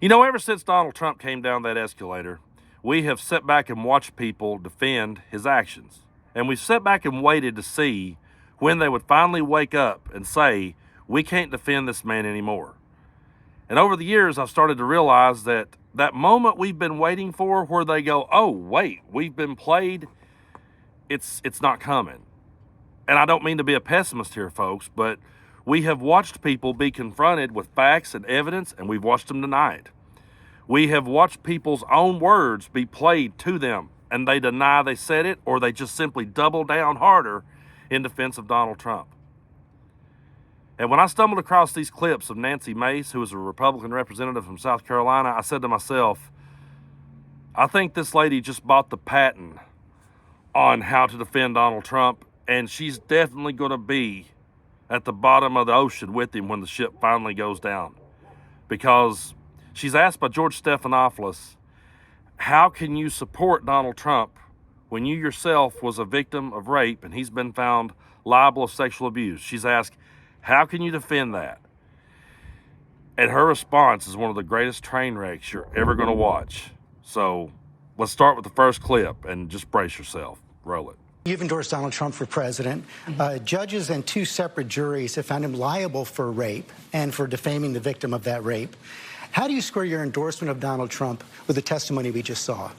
You know, ever since Donald Trump came down that escalator, we have sat back and watched people defend his actions. And we've sat back and waited to see when they would finally wake up and say, we can't defend this man anymore. And over the years, I've started to realize that that moment we've been waiting for where they go, oh, wait, we've been played, it's not coming. And I don't mean to be a pessimist here, folks, but we have watched people be confronted with facts and evidence, and we've watched them deny it. We have watched people's own words be played to them, and they deny they said it, or they just simply double down harder in defense of Donald Trump. And when I stumbled across these clips of Nancy Mace, who is a Republican representative from South Carolina, I said to myself, I think this lady just bought the patent on how to defend Donald Trump, and she's definitely going to be at the bottom of the ocean with him when the ship finally goes down. Because she's asked by George Stephanopoulos, how can you support Donald Trump when you yourself was a victim of rape and he's been found liable of sexual abuse? She's asked, how can you defend that? And her response is one of the greatest train wrecks you're ever going to watch. So let's start with the first clip and just brace yourself. Roll it. You've endorsed Donald Trump for president. Judges and two separate juries have found him liable for rape and for defaming the victim of that rape. How do you square your endorsement of Donald Trump with the testimony we just saw?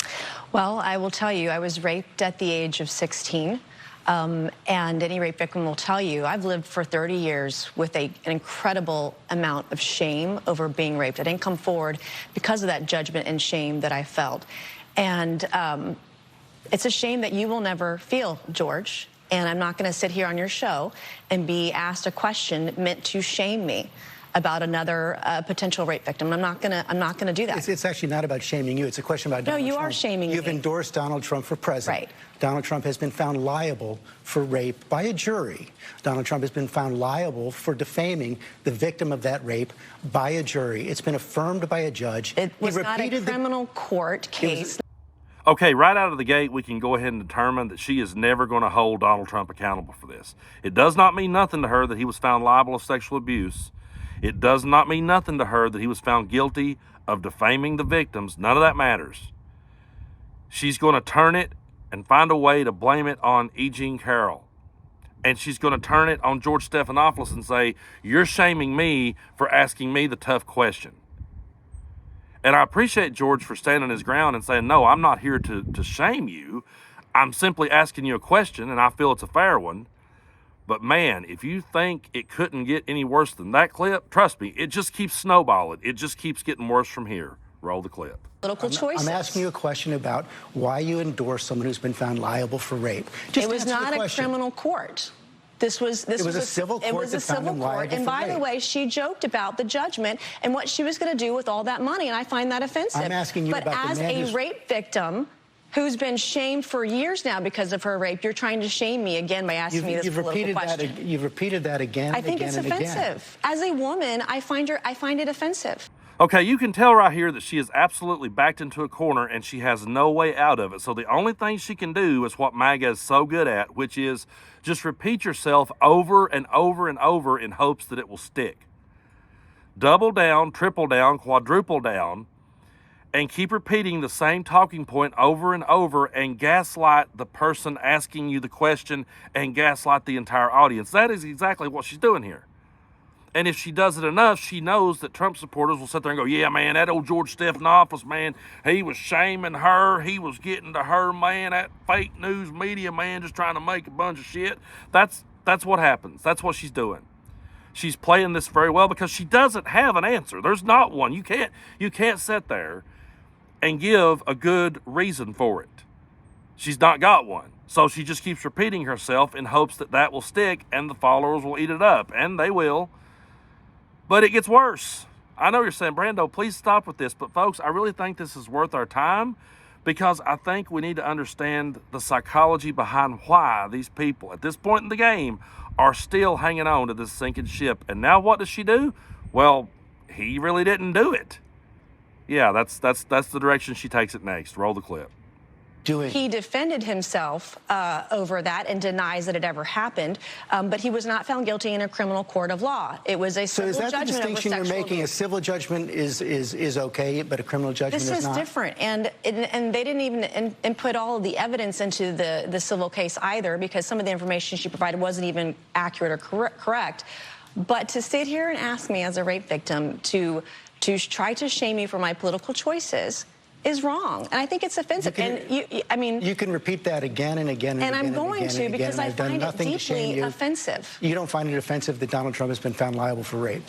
Well, I will tell you, I was raped at the age of 16. And any rape victim will tell you, I've lived for 30 years with an incredible amount of shame over being raped. I didn't come forward because of that judgment and shame that I felt. And it's a shame that you will never feel, George. And I'm not going to sit here on your show and be asked a question meant to shame me about another potential rape victim. I'm not gonna do that. It's actually not about shaming you. It's a question about Donald Trump. No, you are shaming me. You've endorsed Donald Trump for president. Right. Donald Trump has been found liable for rape by a jury. Donald Trump has been found liable for defaming the victim of that rape by a jury. It's been affirmed by a judge. It was not a criminal court case. Okay, right out of the gate, we can go ahead and determine that she is never going to hold Donald Trump accountable for this. It does not mean nothing to her that he was found liable of sexual abuse. It does not mean nothing to her that he was found guilty of defaming the victims. None of that matters. She's going to turn it and find a way to blame it on E. Jean Carroll. And she's going to turn it on George Stephanopoulos and say, you're shaming me for asking me the tough question. And I appreciate George for standing his ground and saying, no, I'm not here to shame you. I'm simply asking you a question, and I feel it's a fair one. But man, if you think it couldn't get any worse than that clip, trust me, it just keeps snowballing. It just keeps getting worse from here. Roll the clip. Political choices. I'm asking you a question about why you endorse someone who's been found liable for rape. It was not a criminal court. This was a civil court. It was a civil court. And by the way, she joked about the judgment and what she was going to do with all that money, and I find that offensive. I'm asking you about the man But as a rape victim who's been shamed for years now because of her rape, you're trying to shame me again by asking me this political question. You've repeated that again. I think it's offensive. As a woman, I find it offensive. Okay, you can tell right here that she is absolutely backed into a corner and she has no way out of it. So the only thing she can do is what Maga is so good at, which is just repeat yourself over and over and over in hopes that it will stick. Double down, triple down, quadruple down, and keep repeating the same talking point over and over and gaslight the person asking you the question and gaslight the entire audience. That is exactly what she's doing here. And if she does it enough, she knows that Trump supporters will sit there and go, yeah, man, that old George Stephanopoulos, man, he was shaming her. He was getting to her, man, that fake news media, man, just trying to make a bunch of shit. That's what happens. That's what she's doing. She's playing this very well because she doesn't have an answer. There's not one. You can't sit there and give a good reason for it. She's not got one. So she just keeps repeating herself in hopes that that will stick and the followers will eat it up. And they will. But it gets worse. I know you're saying, Brando, please stop with this. But folks, I really think this is worth our time because I think we need to understand the psychology behind why these people at this point in the game are still hanging on to this sinking ship. And now what does she do? Well, he really didn't do it. Yeah, that's the direction she takes it next. Roll the clip. doing? He defended himself over that and denies that it ever happened, but he was not found guilty in a criminal court of law. It was a civil judgment over sexual abuse. So is that the distinction you're making? A civil judgment is okay, but a criminal judgment is not? This is different, and they didn't even input all of the evidence into the civil case either, because some of the information she provided wasn't even accurate or correct. But to sit here and ask me as a rape victim to try to shame me for my political choices is wrong, and I think it's offensive. You can repeat that again and again and again. And I'm going to, because I find it deeply offensive. You don't find it offensive that Donald Trump has been found liable for rape?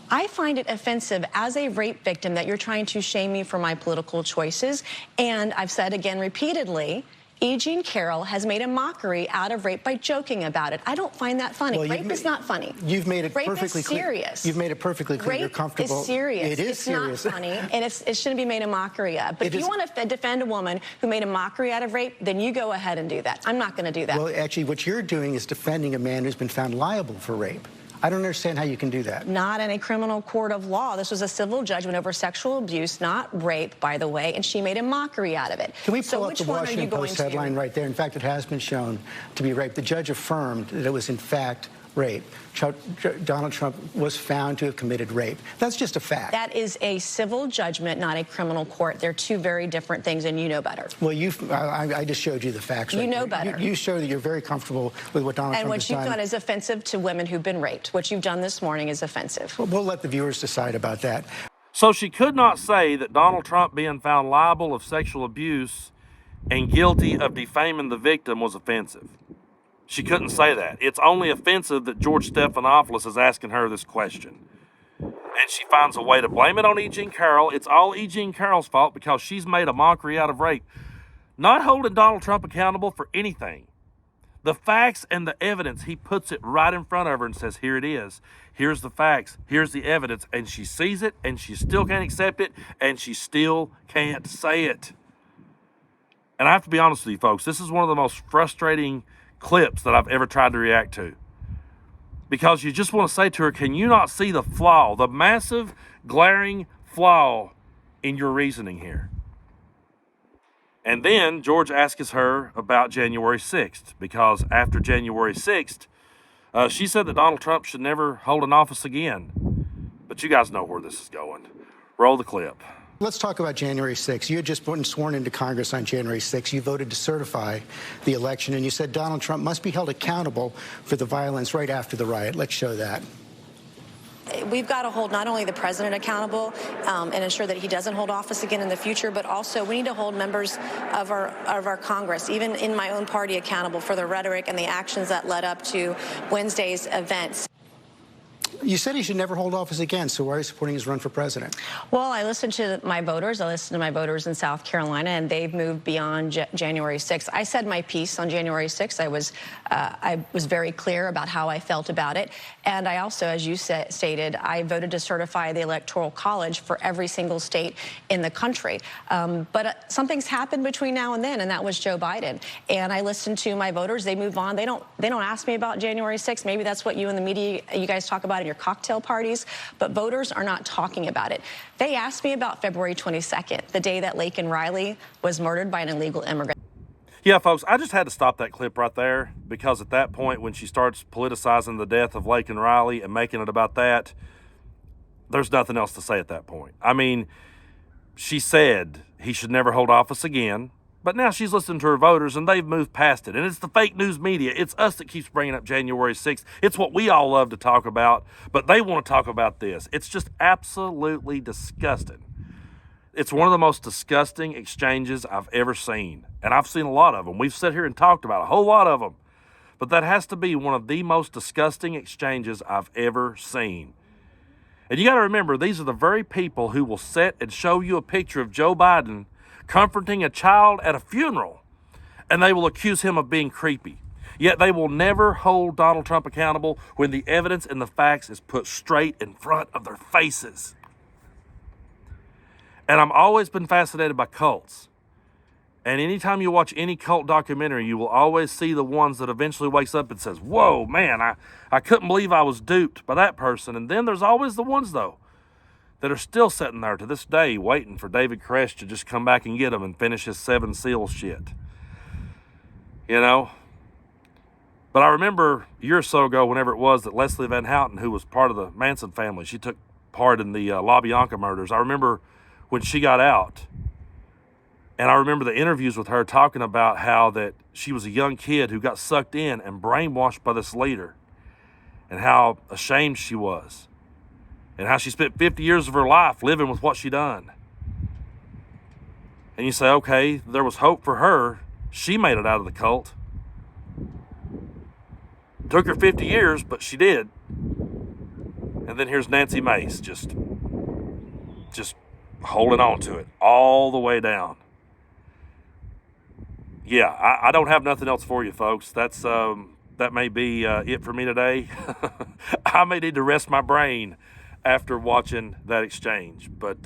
I find it offensive as a rape victim that you're trying to shame me for my political choices. And I've said again repeatedly, E. Jean Carroll has made a mockery out of rape by joking about it. I don't find that funny. Well, rape is not funny. You've made it perfectly clear. Rape is serious. You've made it perfectly clear. You're comfortable. Rape is serious. It is serious. It's not funny, and it shouldn't be made a mockery of. But if you want to defend a woman who made a mockery out of rape, then you go ahead and do that. I'm not going to do that. Well, actually, what you're doing is defending a man who's been found liable for rape. I don't understand how you can do that. Not in a criminal court of law. This was a civil judgment over sexual abuse, not rape, by the way, and she made a mockery out of it. Can we pull up the Washington Post headline right there? In fact, it has been shown to be rape. The judge affirmed that it was, in fact, rape. Donald Trump was found to have committed rape. That's just a fact. That is a civil judgment, not a criminal court. They're two very different things, and you know better. Well, I just showed you the facts. You know better. You show that you're very comfortable with what Donald Trump has done. And what you've done is offensive to women who've been raped. What you've done this morning is offensive. We'll let the viewers decide about that. So she could not say that Donald Trump being found liable of sexual abuse and guilty of defaming the victim was offensive. She couldn't say that. It's only offensive that George Stephanopoulos is asking her this question. And she finds a way to blame it on E. Jean Carroll. It's all E. Jean Carroll's fault because she's made a mockery out of rape. Not holding Donald Trump accountable for anything. The facts and the evidence, he puts it right in front of her and says, here it is. Here's the facts. Here's the evidence. And she sees it, and she still can't accept it, and she still can't say it. And I have to be honest with you, folks, this is one of the most frustrating clips that I've ever tried to react to, because you just want to say to her, can you not see the flaw, the massive glaring flaw in your reasoning here? And then George asks her about January 6th, because after January 6th, she said that Donald Trump should never hold an office again. But you guys know where this is going. Roll the clip. Let's talk about January 6th. You had just been sworn into Congress on January 6th. You voted to certify the election, and you said Donald Trump must be held accountable for the violence right after the riot. Let's show that. We've got to hold not only the president accountable and ensure that he doesn't hold office again in the future, but also we need to hold members of our Congress, even in my own party, accountable for the rhetoric and the actions that led up to Wednesday's events. You said he should never hold office again, so why are you supporting his run for president? Well, I listened to my voters. I listened to my voters in South Carolina, and they've moved beyond January 6th. I said my piece on January 6th. I was very clear about how I felt about it. And I also, as you stated, I voted to certify the Electoral College for every single state in the country. But something's happened between now and then, and that was Joe Biden. And I listened to my voters. They move on. They don't ask me about January 6th. Maybe that's what you in the media, you guys talk about in your cocktail parties, but voters are not talking about it. They asked me about February 22nd, the day that Laken Riley was murdered by an illegal immigrant. Yeah, folks, I just had to stop that clip right there, because at that point, when she starts politicizing the death of Laken Riley and making it about that, there's nothing else to say at that point. I mean, she said he should never hold office again, but now she's listening to her voters, and they've moved past it. And it's the fake news media. It's us that keeps bringing up January 6th. It's what we all love to talk about, but they want to talk about this. It's just absolutely disgusting. It's one of the most disgusting exchanges I've ever seen. And I've seen a lot of them. We've sat here and talked about a whole lot of them. But that has to be one of the most disgusting exchanges I've ever seen. And you got to remember, these are the very people who will sit and show you a picture of Joe Biden comforting a child at a funeral, and they will accuse him of being creepy. Yet they will never hold Donald Trump accountable when the evidence and the facts is put straight in front of their faces. And I've always been fascinated by cults. And anytime you watch any cult documentary, you will always see the ones that eventually wakes up and says, whoa, man, I couldn't believe I was duped by that person. And then there's always the ones, though, that are still sitting there to this day waiting for David Koresh to just come back and get them and finish his 7 SEAL shit. You know? But I remember a year or so ago, whenever it was, that Leslie Van Houten, who was part of the Manson family, she took part in the LaBianca murders. I remember when she got out, and I remember the interviews with her talking about how that she was a young kid who got sucked in and brainwashed by this leader, and how ashamed she was, and how she spent 50 years of her life living with what she done. And you say, okay, there was hope for her. She made it out of the cult. Took her 50 years, but she did. And then here's Nancy Mace, just holding on to it all the way down. Yeah, I don't have nothing else for you, folks. That may be it for me today. I may need to rest my brain after watching that exchange. But